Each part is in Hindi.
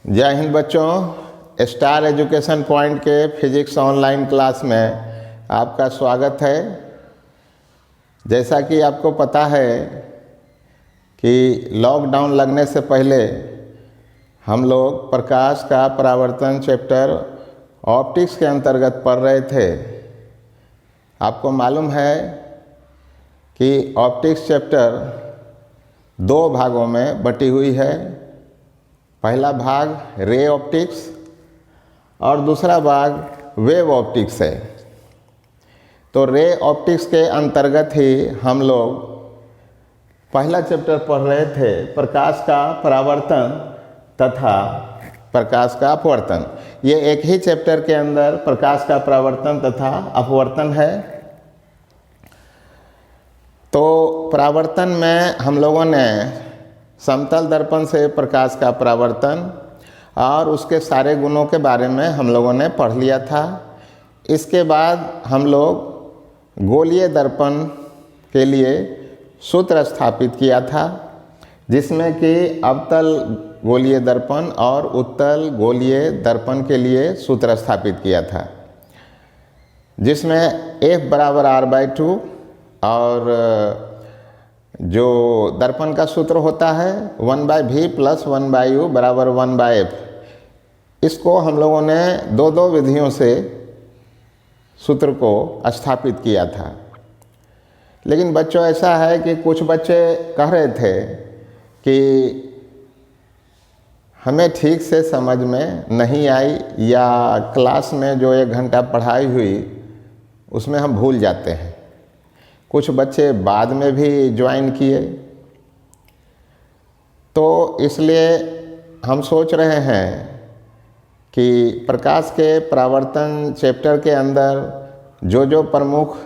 जय हिंद बच्चों, स्टार एजुकेशन पॉइंट के फिजिक्स ऑनलाइन क्लास में आपका स्वागत है। जैसा कि आपको पता है कि लॉकडाउन लगने से पहले हम लोग प्रकाश का परावर्तन चैप्टर ऑप्टिक्स के अंतर्गत पढ़ रहे थे। आपको मालूम है कि ऑप्टिक्स चैप्टर दो भागों में बटी हुई है। पहला भाग रे ऑप्टिक्स और दूसरा भाग वेव ऑप्टिक्स है। तो रे ऑप्टिक्स के अंतर्गत ही हम लोग पहला चैप्टर पढ़ रहे थे, प्रकाश का परावर्तन तथा प्रकाश का अपवर्तन। ये एक ही चैप्टर के अंदर प्रकाश का परावर्तन तथा अपवर्तन है। तो परावर्तन में हम लोगों ने समतल दर्पण से प्रकाश का परावर्तन और उसके सारे गुणों के बारे में हम लोगों ने पढ़ लिया था। इसके बाद हम लोग गोलीय दर्पण के लिए सूत्र स्थापित किया था, जिसमें कि अवतल गोलीय दर्पण और उत्तल गोलीय दर्पण के लिए सूत्र स्थापित किया था, जिसमें F बराबर R/2 और जो दर्पण का सूत्र होता है 1/v + 1/u बराबर 1/f। इसको हम लोगों ने दो विधियों से सूत्र को स्थापित किया था। लेकिन बच्चों, ऐसा है कि कुछ बच्चे कह रहे थे कि हमें ठीक से समझ में नहीं आई, या क्लास में जो 1 घंटा पढ़ाई हुई उसमें हम भूल जाते हैं। कुछ बच्चे बाद में भी ज्वाइन किए, तो इसलिए हम सोच रहे हैं कि प्रकाश के परावर्तन चैप्टर के अंदर जो प्रमुख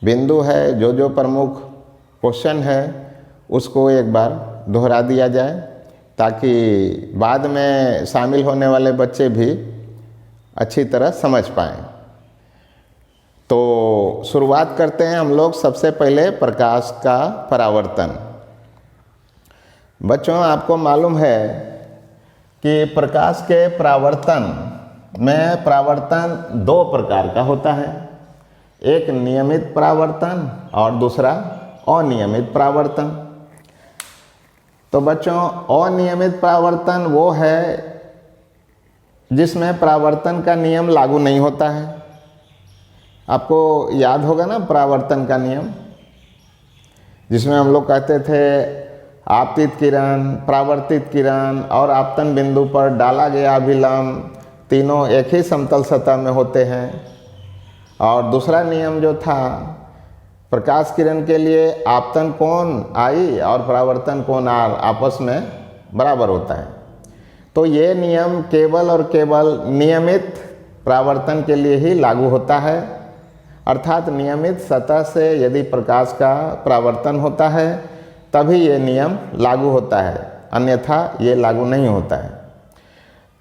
बिंदु है, जो प्रमुख क्वेश्चन है, उसको एक बार दोहरा दिया जाए, ताकि बाद में शामिल होने वाले बच्चे भी अच्छी तरह समझ पाएँ। तो शुरुआत करते हैं हम लोग सबसे पहले प्रकाश का परावर्तन। बच्चों, आपको मालूम है कि प्रकाश के परावर्तन में परावर्तन 2 प्रकार का होता है। एक नियमित परावर्तन और दूसरा अनियमित परावर्तन। तो बच्चों, अनियमित परावर्तन वो है जिसमें परावर्तन का नियम लागू नहीं होता है। आपको याद होगा ना परावर्तन का नियम, जिसमें हम लोग कहते थे आपतित किरण, परावर्तित किरण और आपतन बिंदु पर डाला गया अभिलंब तीनों एक ही समतल सतह में होते हैं। और दूसरा नियम जो था, प्रकाश किरण के लिए आपतन कोण I और परावर्तन कोण R आपस में बराबर होता है। तो ये नियम केवल और केवल नियमित परावर्तन के लिए ही लागू होता है। अर्थात नियमित सतह से यदि प्रकाश का परावर्तन होता है तभी ये नियम लागू होता है, अन्यथा ये लागू नहीं होता है।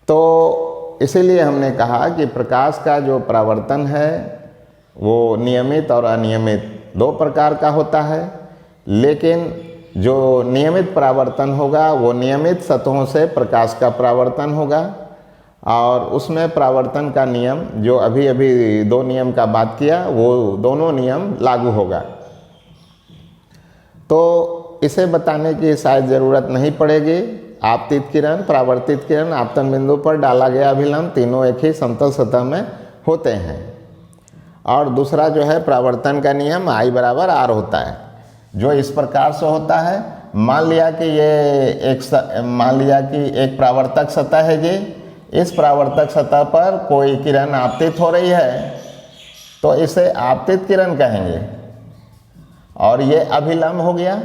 तो इसीलिए हमने कहा कि प्रकाश का जो परावर्तन है वो नियमित और अनियमित 2 प्रकार का होता है। लेकिन जो नियमित परावर्तन होगा वो नियमित सतहों से प्रकाश का परावर्तन होगा, और उसमें परावर्तन का नियम जो अभी 2 नियम का बात किया, वो दोनों नियम लागू होगा। तो इसे बताने की शायद ज़रूरत नहीं पड़ेगी। आपतित किरण, परावर्तित किरण, आपतन बिंदु पर डाला गया अभिलंब तीनों एक ही समतल सतह में होते हैं। और दूसरा जो है परावर्तन का नियम I बराबर R होता है, जो इस प्रकार से होता है। मान लिया कि एक परावर्तक सतह है जी। इस परावर्तक सतह पर कोई किरण आपतित हो रही है, तो इसे आपतित किरण कहेंगे, और ये अभिलंब हो गया।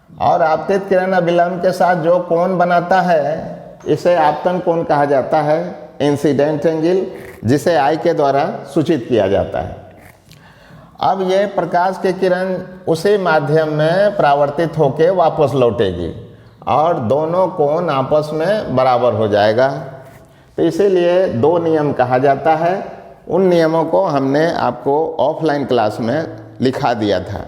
और आपतित किरण अभिलंब के साथ जो कोण बनाता है इसे आपतन कोण कहा जाता है, इंसिडेंट एंगल, जिसे I के द्वारा सूचित किया जाता है। अब ये प्रकाश की किरण उसी माध्यम में परावर्तित होकर वापस लौटेगी और दोनों कोण आपस में बराबर हो जाएगा। तो इसीलिए 2 नियम कहा जाता है। उन नियमों को हमने आपको ऑफलाइन क्लास में लिखा दिया था।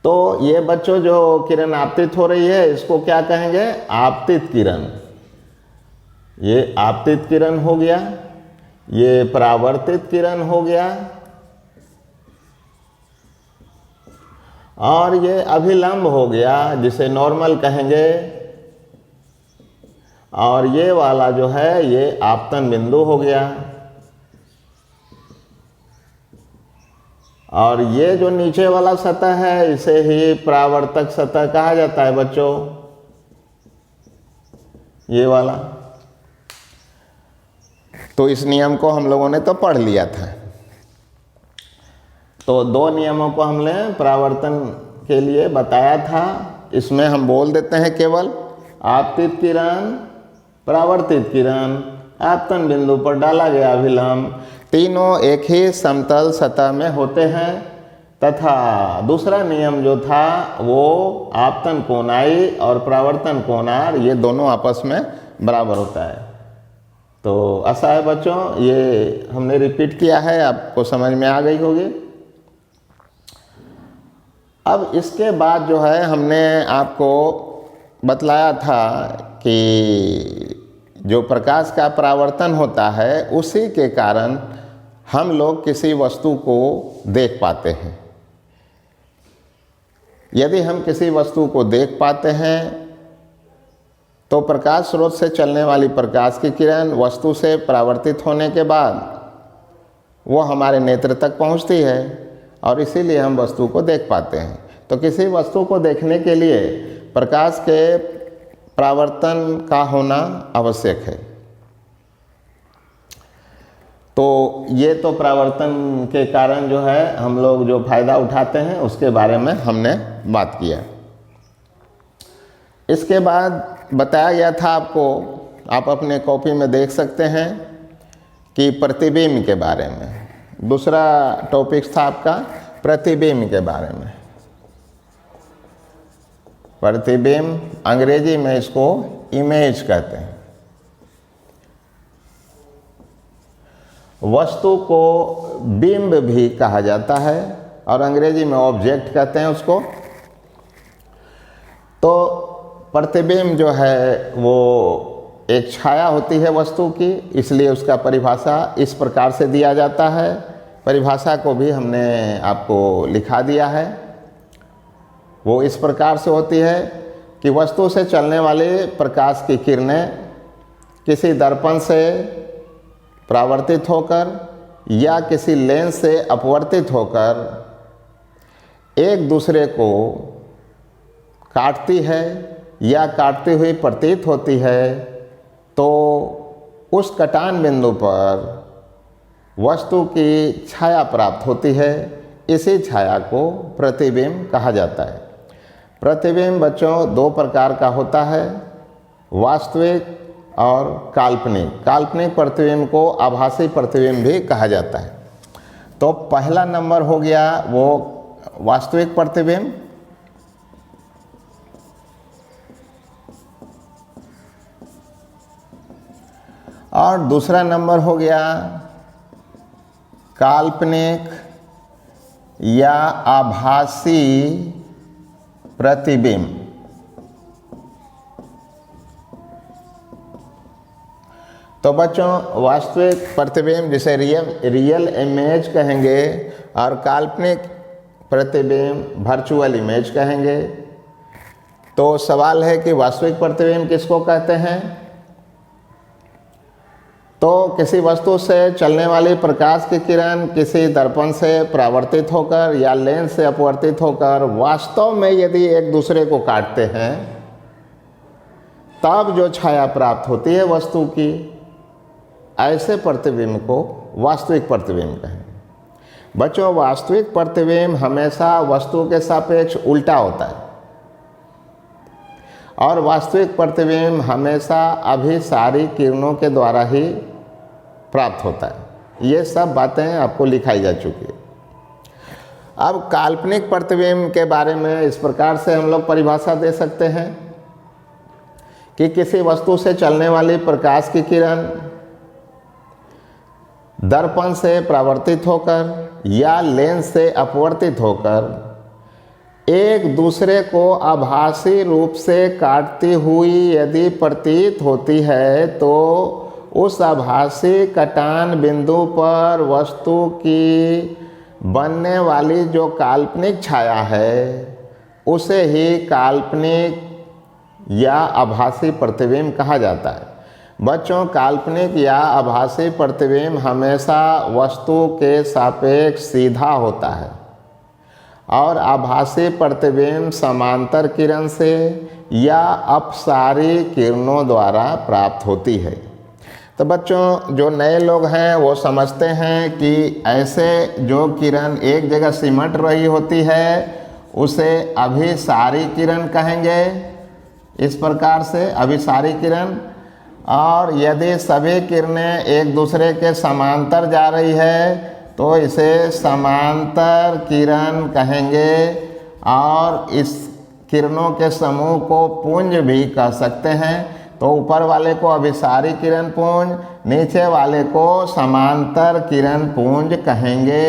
तो ये बच्चों जो किरण आपतित हो रही है इसको क्या कहेंगे? आपतित किरण। ये आपतित किरण हो गया, ये परावर्तित किरण हो गया, और ये अभिलंब हो गया जिसे नॉर्मल कहेंगे, और ये वाला जो है ये आपतन बिंदु हो गया। और ये जो नीचे वाला सतह है इसे ही परावर्तक सतह कहा जाता है बच्चों, ये वाला। तो इस नियम को हम लोगों ने तो पढ़ लिया था। तो दो नियमों को हमने परावर्तन के लिए बताया था। इसमें हम बोल देते हैं केवल आपतित किरण, परावर्तित किरण, आपतन बिंदु पर डाला गया अभिलंब, तीनों एक ही समतल सतह में होते हैं। तथा दूसरा नियम जो था वो आपतन कोणाई और परावर्तन कोणार, ये दोनों आपस में बराबर होता है। तो ऐसा है बच्चों, ये हमने रिपीट किया है, आपको समझ में आ गई होगी। अब इसके बाद जो है हमने आपको बतलाया था कि जो प्रकाश का परावर्तन होता है उसी के कारण हम लोग किसी वस्तु को देख पाते हैं। यदि हम किसी वस्तु को देख पाते हैं तो प्रकाश स्रोत से चलने वाली प्रकाश की किरण वस्तु से परावर्तित होने के बाद वो हमारे नेत्र तक पहुंचती है और इसीलिए हम वस्तु को देख पाते हैं। तो किसी वस्तु को देखने के लिए प्रकाश के परावर्तन का होना आवश्यक है। तो ये तो परावर्तन के कारण जो है हम लोग जो फायदा उठाते हैं उसके बारे में हमने बात किया। इसके बाद बताया गया था आपको, आप अपने कॉपी में देख सकते हैं कि प्रतिबिंब के बारे में। दूसरा टॉपिक था आपका प्रतिबिंब के बारे में। प्रतिबिंब, अंग्रेजी में इसको इमेज कहते हैं। वस्तु को बिंब भी कहा जाता है और अंग्रेजी में ऑब्जेक्ट कहते हैं उसको। तो प्रतिबिंब जो है वो एक छाया होती है वस्तु की, इसलिए उसका परिभाषा इस प्रकार से दिया जाता है। परिभाषा को भी हमने आपको लिखा दिया है। वो इस प्रकार से होती है कि वस्तु से चलने वाले प्रकाश की किरणें किसी दर्पण से परावर्तित होकर या किसी लेंस से अपवर्तित होकर एक दूसरे को काटती है या काटती हुई प्रतीत होती है, तो उस कटान बिंदु पर वस्तु की छाया प्राप्त होती है। इसी छाया को प्रतिबिंब कहा जाता है। प्रतिबिंब बच्चों दो प्रकार का होता है, वास्तविक और काल्पनिक। काल्पनिक प्रतिबिंब को आभासी प्रतिबिंब भी कहा जाता है। तो पहला नंबर हो गया वो वास्तविक प्रतिबिंब, और दूसरा नंबर हो गया काल्पनिक या आभासी प्रतिबिंब। तो बच्चों वास्तविक प्रतिबिंब जिसे रियल इमेज कहेंगे और काल्पनिक प्रतिबिंब वर्चुअल इमेज कहेंगे। तो सवाल है कि वास्तविक प्रतिबिंब किसको कहते हैं? तो किसी वस्तु से चलने वाली प्रकाश की किरण किसी दर्पण से परावर्तित होकर या लेंस से अपवर्तित होकर वास्तव में यदि एक दूसरे को काटते हैं तब जो छाया प्राप्त होती है वस्तु की, ऐसे प्रतिबिंब को वास्तविक प्रतिबिंब कहेंगे। बच्चों वास्तविक प्रतिबिंब हमेशा वस्तु के सापेक्ष उल्टा होता है और वास्तविक प्रतिबिंब हमेशा अभिसारी किरणों के द्वारा ही प्राप्त होता है। ये सब बातें आपको लिखाई जा चुकी है। अब काल्पनिक प्रतिबिंब के बारे में इस प्रकार से हम लोग परिभाषा दे सकते हैं कि किसी वस्तु से चलने वाली प्रकाश की किरण दर्पण से परावर्तित होकर या लेंस से अपवर्तित होकर एक दूसरे को आभासी रूप से काटती हुई यदि प्रतीत होती है तो उस आभासी कटान बिंदु पर वस्तु की बनने वाली जो काल्पनिक छाया है उसे ही काल्पनिक या आभासी प्रतिबिंब कहा जाता है। बच्चों, काल्पनिक या आभासी प्रतिबिंब हमेशा वस्तु के सापेक्ष सीधा होता है और आभासी प्रतिबिंब समांतर किरण से या अपसारी किरणों द्वारा प्राप्त होती है। तो बच्चों, जो नए लोग हैं वो समझते हैं कि ऐसे जो किरण एक जगह सिमट रही होती है उसे अभिसारी किरण कहेंगे, इस प्रकार से अभिसारी किरण। और यदि सभी किरणें एक दूसरे के समांतर जा रही है तो इसे समांतर किरण कहेंगे और इस किरणों के समूह को पुंज भी कह सकते हैं। तो ऊपर वाले को अभिसारी किरण पुंज, नीचे वाले को समांतर किरण पुंज कहेंगे।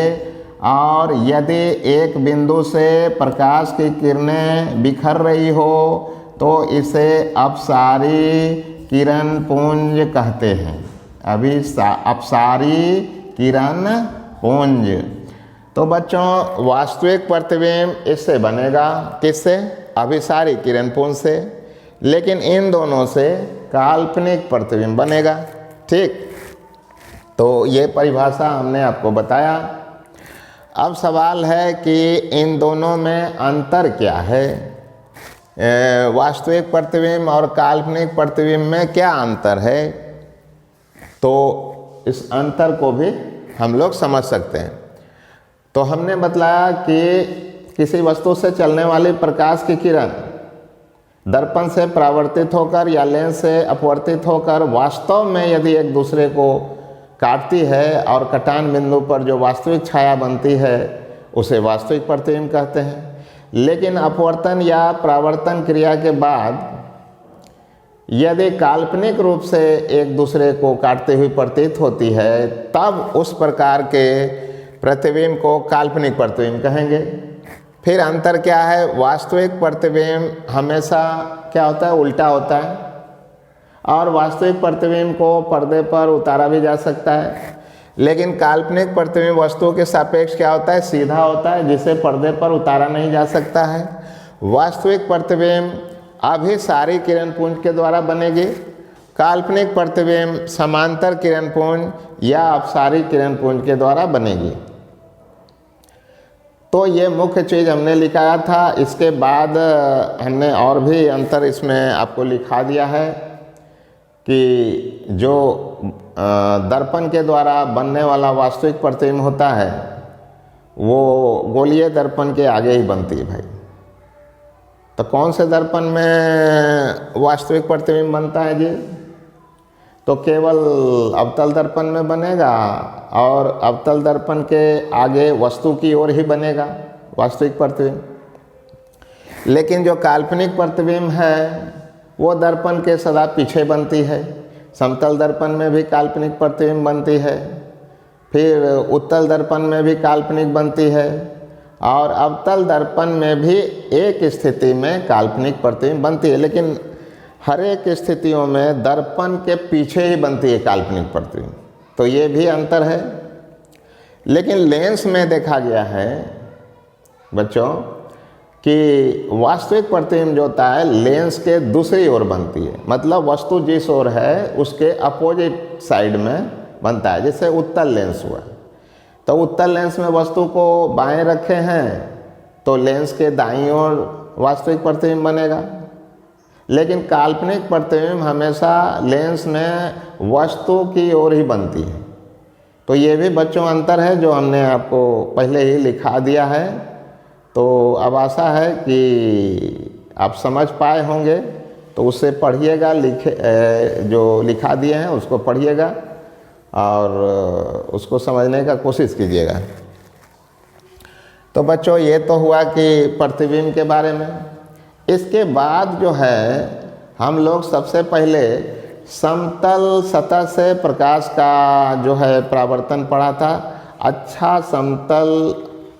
और यदि एक बिंदु से प्रकाश की किरणें बिखर रही हो तो इसे अपसारी किरण पुंज कहते हैं, अपसारी किरण पुंज। तो बच्चों, वास्तविक प्रतिबिंब इससे बनेगा, किससे? अभिसारी किरण पुंज से। लेकिन इन दोनों से काल्पनिक प्रतिबिंब बनेगा। ठीक, तो ये परिभाषा हमने आपको बताया। अब सवाल है कि इन दोनों में अंतर क्या है? वास्तविक प्रतिबिंब और काल्पनिक प्रतिबिंब में क्या अंतर है? तो इस अंतर को भी हम लोग समझ सकते हैं। तो हमने बतलाया कि किसी वस्तु से चलने वाली प्रकाश की किरण दर्पण से परावर्तित होकर या लेंस से अपवर्तित होकर वास्तव में यदि एक दूसरे को काटती है और कटान बिंदु पर जो वास्तविक छाया बनती है उसे वास्तविक प्रतिबिंब कहते हैं। लेकिन अपवर्तन या परावर्तन क्रिया के बाद यदि काल्पनिक रूप से एक दूसरे को काटते हुए प्रतीत होती है तब उस प्रकार के प्रतिबिंब को काल्पनिक प्रतिबिंब कहेंगे। फिर अंतर क्या है? वास्तविक प्रतिबिंब हमेशा क्या होता है? उल्टा होता है और वास्तविक प्रतिबिंब को पर्दे पर उतारा भी जा सकता है। लेकिन काल्पनिक प्रतिबिंब वस्तु के सापेक्ष क्या होता है? सीधा होता है, जिसे पर्दे पर उतारा नहीं जा सकता है। वास्तविक प्रतिबिंब अभिसारी किरण पुंज के द्वारा बनेगी, काल्पनिक प्रतिबिंब समांतर किरण पुंज या अपसारी किरण पुंज के द्वारा बनेगी। तो ये मुख्य चीज़ हमने लिखाया था। इसके बाद हमने और भी अंतर इसमें आपको लिखा दिया है कि जो दर्पण के द्वारा बनने वाला वास्तविक प्रतिबिंब होता है वो गोलीय दर्पण के आगे ही बनती है भाई। तो कौन से दर्पण में वास्तविक प्रतिबिंब बनता है जी? तो केवल अवतल दर्पण में बनेगा और अवतल दर्पण के आगे वस्तु की ओर ही बनेगा वास्तविक प्रतिबिंब। लेकिन जो काल्पनिक प्रतिबिंब है वो दर्पण के सदा पीछे बनती है। समतल दर्पण में भी काल्पनिक प्रतिबिंब बनती है, फिर उत्तल दर्पण में भी काल्पनिक बनती है और अवतल दर्पण में भी एक स्थिति में काल्पनिक प्रतिबिंब बनती है। लेकिन हर एक स्थितियों में दर्पण के पीछे ही बनती है काल्पनिक प्रतिबिंब। तो ये भी अंतर है। लेकिन लेंस में देखा गया है बच्चों कि वास्तविक प्रतिबिंब जो होता है लेंस के दूसरी ओर बनती है, मतलब वस्तु जिस ओर है उसके अपोजिट साइड में बनता है। जैसे उत्तल लेंस हुआ, तो उत्तल लेंस में वस्तु को बाएं रखे हैं तो लेंस के दाईं ओर वास्तविक प्रतिबिंब बनेगा। लेकिन काल्पनिक प्रतिबिंब हमेशा लेंस में वस्तु की ओर ही बनती है। तो ये भी बच्चों अंतर है जो हमने आपको पहले ही लिखा दिया है। तो अब आशा है कि आप समझ पाए होंगे, तो उससे पढ़िएगा, जो लिखा दिए हैं उसको पढ़िएगा और उसको समझने का कोशिश कीजिएगा। तो बच्चों ये तो हुआ कि प्रतिबिंब के बारे में। इसके बाद जो है हम लोग सबसे पहले समतल सतह से प्रकाश का जो है परावर्तन पढ़ा था। अच्छा समतल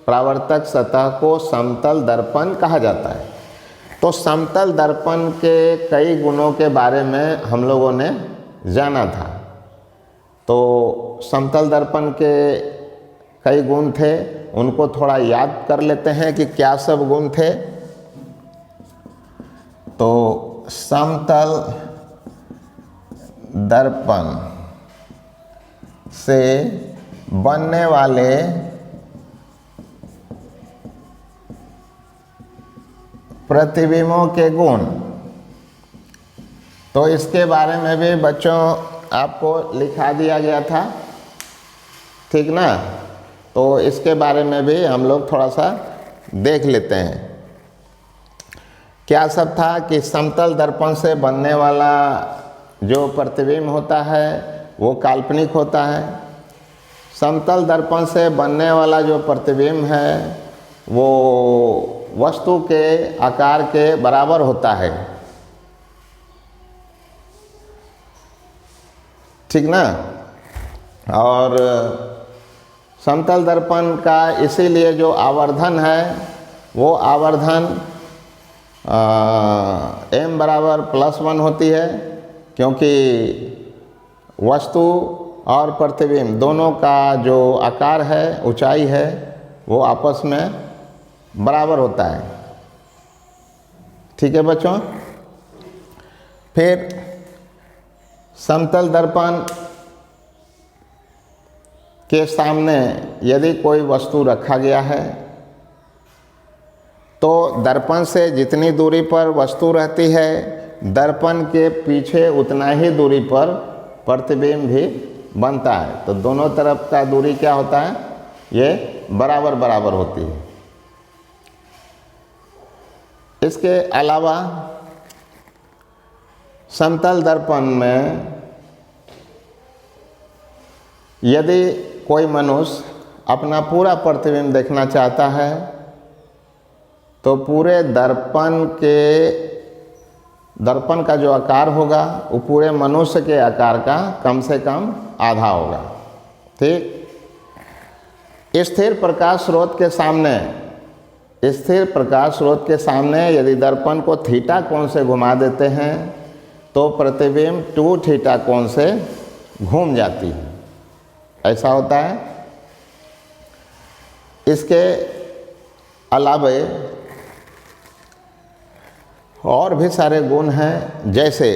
परावर्तक सतह को समतल दर्पण कहा जाता है। तो समतल दर्पण के कई गुणों के बारे में हम लोगों ने जाना था। तो समतल दर्पण के कई गुण थे, उनको थोड़ा याद कर लेते हैं कि क्या सब गुण थे। तो समतल दर्पण से बनने वाले प्रतिबिंबों के गुण, तो इसके बारे में भी बच्चों आपको लिखा दिया गया था, ठीक ना। तो इसके बारे में भी हम लोग थोड़ा सा देख लेते हैं। क्या सब था कि समतल दर्पण से बनने वाला जो प्रतिबिंब होता है वो काल्पनिक होता है। समतल दर्पण से बनने वाला जो प्रतिबिंब है वो वस्तु के आकार के बराबर होता है, ठीक ना। और समतल दर्पण का इसीलिए जो आवर्धन है वो आवर्धन m बराबर +1 होती है, क्योंकि वस्तु और प्रतिबिंब दोनों का जो आकार है, ऊंचाई है, वो आपस में बराबर होता है, ठीक है बच्चों। फिर समतल दर्पण के सामने यदि कोई वस्तु रखा गया है तो दर्पण से जितनी दूरी पर वस्तु रहती है, दर्पण के पीछे उतना ही दूरी पर प्रतिबिंब भी बनता है। तो दोनों तरफ का दूरी क्या होता है, ये बराबर बराबर होती है। इसके अलावा समतल दर्पण में यदि कोई मनुष्य अपना पूरा प्रतिबिंब देखना चाहता है तो पूरे दर्पण का जो आकार होगा वो पूरे मनुष्य के आकार का कम से कम आधा होगा, ठीक। स्थिर प्रकाश स्रोत के सामने यदि दर्पण को थीटा कोण से घुमा देते हैं तो प्रतिबिंब 2 थीटा कोण से घूम जाती है, ऐसा होता है। इसके अलावा और भी सारे गुण हैं, जैसे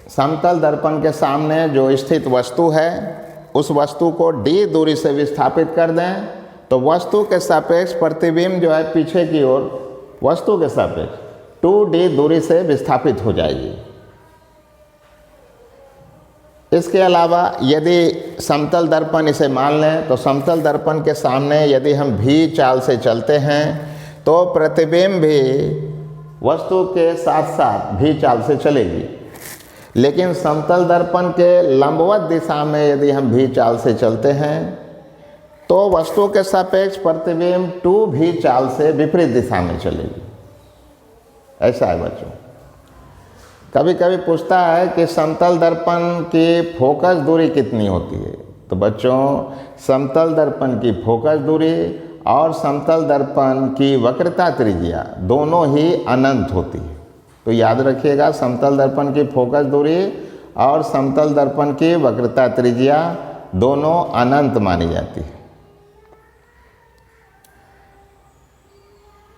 समतल दर्पण के सामने जो स्थित वस्तु है उस वस्तु को d दूरी से विस्थापित कर दें तो वस्तु के सापेक्ष प्रतिबिंब जो है पीछे की ओर वस्तु के सापेक्ष 2d दूरी से विस्थापित हो जाएगी। इसके अलावा यदि समतल दर्पण इसे मान लें तो समतल दर्पण के सामने यदि हम भी चाल से चलते हैं तो प्रतिबिंब भी वस्तु के साथ साथ भी चाल से चलेगी। लेकिन समतल दर्पण के लंबवत दिशा में यदि हम भी चाल से चलते हैं तो वस्तु के सापेक्ष प्रतिबिंब 2 भी चाल से विपरीत दिशा में चलेगी, ऐसा है बच्चों। कभी कभी पूछता है कि समतल दर्पण की फोकस दूरी कितनी होती है, तो बच्चों समतल दर्पण की फोकस दूरी और समतल दर्पण की वक्रता त्रिज्या दोनों ही अनंत होती है। तो याद रखिएगा, समतल दर्पण की फोकस दूरी और समतल दर्पण की वक्रता त्रिज्या दोनों अनंत मानी जाती है।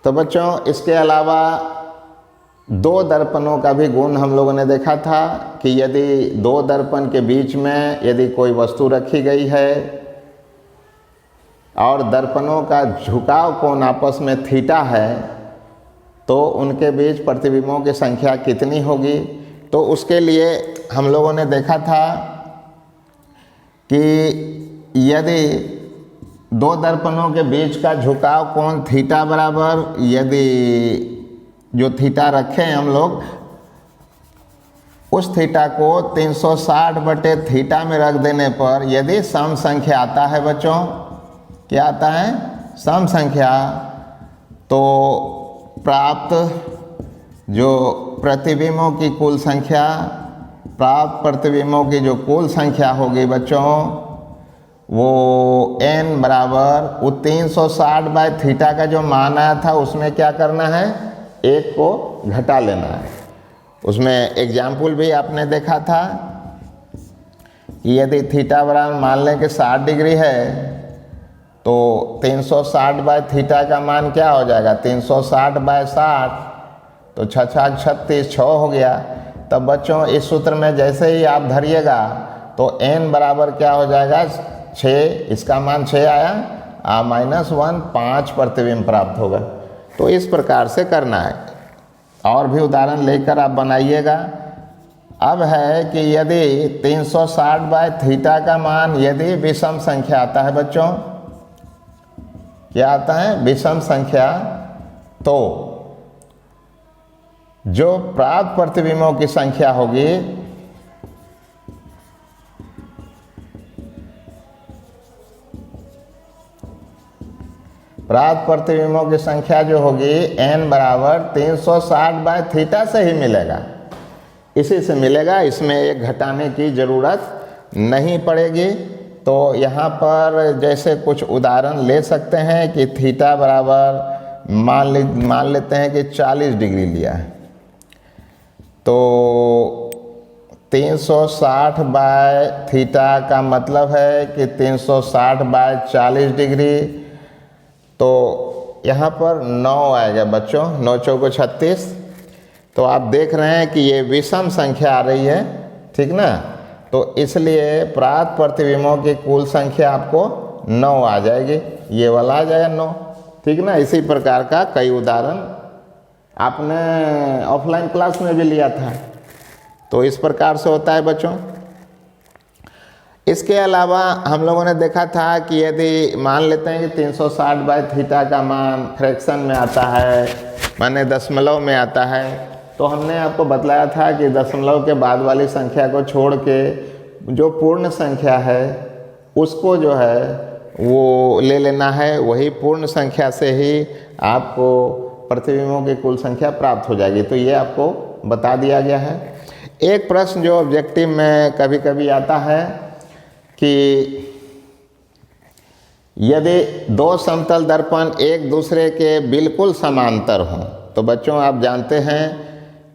तो बच्चों इसके अलावा 2 दर्पणों का भी गुण हम लोगों ने देखा था कि यदि 2 दर्पण के बीच में यदि कोई वस्तु रखी गई है और दर्पणों का झुकाव कोण आपस में थीटा है तो उनके बीच प्रतिबिंबों की संख्या कितनी होगी। तो उसके लिए हम लोगों ने देखा था कि यदि 2 दर्पणों के बीच का झुकाव कोण थीटा बराबर, यदि जो थीटा रखें हम लोग उस थीटा को 360/थीटा में रख देने पर यदि सम संख्या आता है बच्चों, क्या आता है, सम संख्या, तो प्राप्त जो प्रतिबिंबों की कुल संख्या, प्राप्त प्रतिबिंबों की जो कुल संख्या होगी बच्चों वो n बराबर वो 360 बाय थीटा का जो मान आया था उसमें क्या करना है, एक को घटा लेना है। उसमें एग्जाम्पल भी आपने देखा था कि यदि थीटा बराबर मान लें कि 60 डिग्री है तो 360 बाय थीटा का मान क्या हो जाएगा, 360 बाय 60, तो 6 36 6 हो गया। तब बच्चों इस सूत्र में जैसे ही आप धरिएगा तो n बराबर क्या हो जाएगा 6, इसका मान 6 आया, -1 5 प्रतिबिंब प्राप्त होगा। तो इस प्रकार से करना है, और भी उदाहरण लेकर आप बनाइएगा। अब है कि यदि 360 बाय थीटा का मान यदि विषम संख्या आता है बच्चों, क्या आता है, विषम संख्या, तो जो प्राप्त प्रतिबिंबों की संख्या होगी प्राप्त प्रतिबिंबों की संख्या जो होगी n बराबर 360 बाय थीटा से ही मिलेगा, इसी से मिलेगा, इसमें एक घटाने की ज़रूरत नहीं पड़ेगी। तो यहाँ पर जैसे कुछ उदाहरण ले सकते हैं कि थीटा बराबर मान लेते हैं कि 40 डिग्री लिया है, तो 360 बाय थीटा का मतलब है कि 360 बाय 40 डिग्री, तो यहाँ पर 9 आएगा बच्चों, 9 चौको 36। तो आप देख रहे हैं कि ये विषम संख्या आ रही है, ठीक ना, तो इसलिए प्राप्त प्रतिबिंबों की कुल संख्या आपको 9 आ जाएगी, ये वाला आ जाएगा 9, ठीक ना। इसी प्रकार का कई उदाहरण आपने ऑफलाइन क्लास में भी लिया था, तो इस प्रकार से होता है बच्चों। इसके अलावा हम लोगों ने देखा था कि यदि मान लेते हैं कि 360 बाय थीटा का मान फ्रैक्शन में आता है, माने दशमलव में आता है, तो हमने आपको बतलाया था कि दशमलव के बाद वाली संख्या को छोड़ के जो पूर्ण संख्या है उसको जो है वो ले लेना है, वही पूर्ण संख्या से ही आपको प्रतिबिंबों की कुल संख्या प्राप्त हो जाएगी। तो ये आपको बता दिया गया है। एक प्रश्न जो ऑब्जेक्टिव में कभी कभी आता है कि यदि दो समतल दर्पण एक दूसरे के बिल्कुल समांतर हों, तो बच्चों आप जानते हैं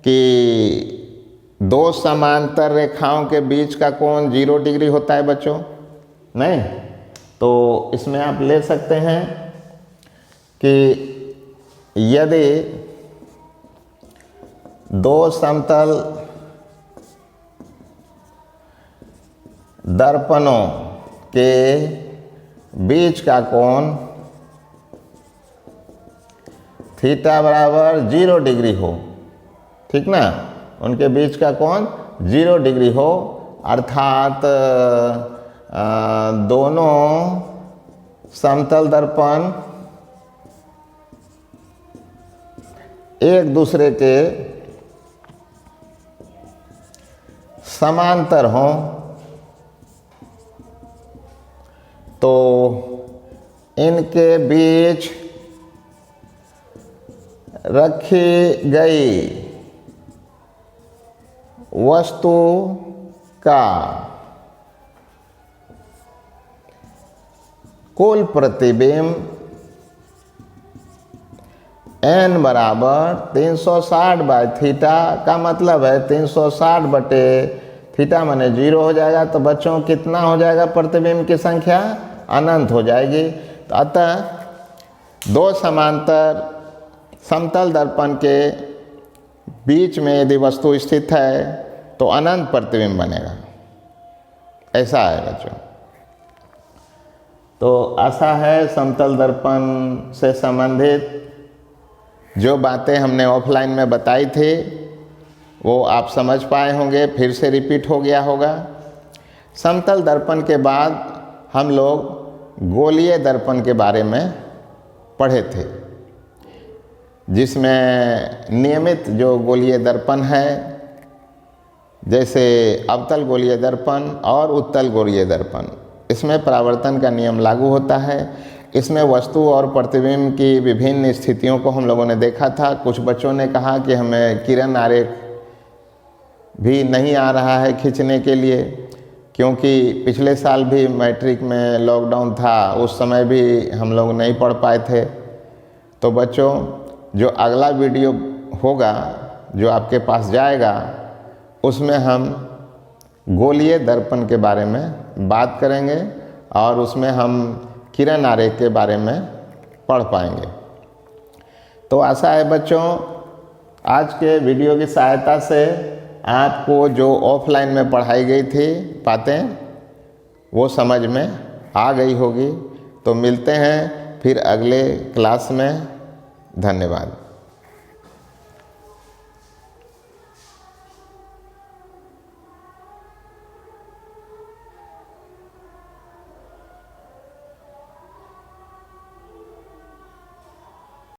कि दो समांतर रेखाओं के बीच का कोण 0 डिग्री होता है बच्चों, नहीं, तो इसमें आप ले सकते हैं कि यदि दो समतल दर्पणों के बीच का कोण थीटा बराबर 0 डिग्री हो, ठीक ना, उनके बीच का कोण 0 डिग्री हो, अर्थात दोनों समतल दर्पण एक दूसरे के समांतर हों, तो इनके बीच रखी गई वस्तु का कुल प्रतिबिंब n बराबर 360 बाय थीटा का मतलब है 360 बटे थीटा माने 0 हो जाएगा। तो बच्चों कितना हो जाएगा, प्रतिबिंब की संख्या अनंत हो जाएगी। तो अतः दो समांतर समतल दर्पण के बीच में यदि वस्तु स्थित है तो अनंत प्रतिबिंब बनेगा, ऐसा है बच्चों। तो आशा है समतल दर्पण से संबंधित जो बातें हमने ऑफलाइन में बताई थी वो आप समझ पाए होंगे, फिर से रिपीट हो गया होगा। समतल दर्पण के बाद हम लोग गोलीय दर्पण के बारे में पढ़े थे, जिसमें नियमित जो गोलीय दर्पण है, जैसे अवतल गोलीय दर्पण और उत्तल गोलीय दर्पण, इसमें परावर्तन का नियम लागू होता है। इसमें वस्तु और प्रतिबिंब की विभिन्न स्थितियों को हम लोगों ने देखा था। कुछ बच्चों ने कहा कि हमें किरण आरेख भी नहीं आ रहा है खींचने के लिए, क्योंकि पिछले साल भी मैट्रिक में लॉकडाउन था, उस समय भी हम लोग नहीं पढ़ पाए थे। तो बच्चों, जो अगला वीडियो होगा, जो आपके पास जाएगा, उसमें हम गोलीय दर्पण के बारे में बात करेंगे और उसमें हम किरण आरेख के बारे में पढ़ पाएंगे। तो आशा है बच्चों, आज के वीडियो की सहायता से आपको जो ऑफलाइन में पढ़ाई गई थी बातें, वो समझ में आ गई होगी। तो मिलते हैं फिर अगले क्लास में। धन्यवाद।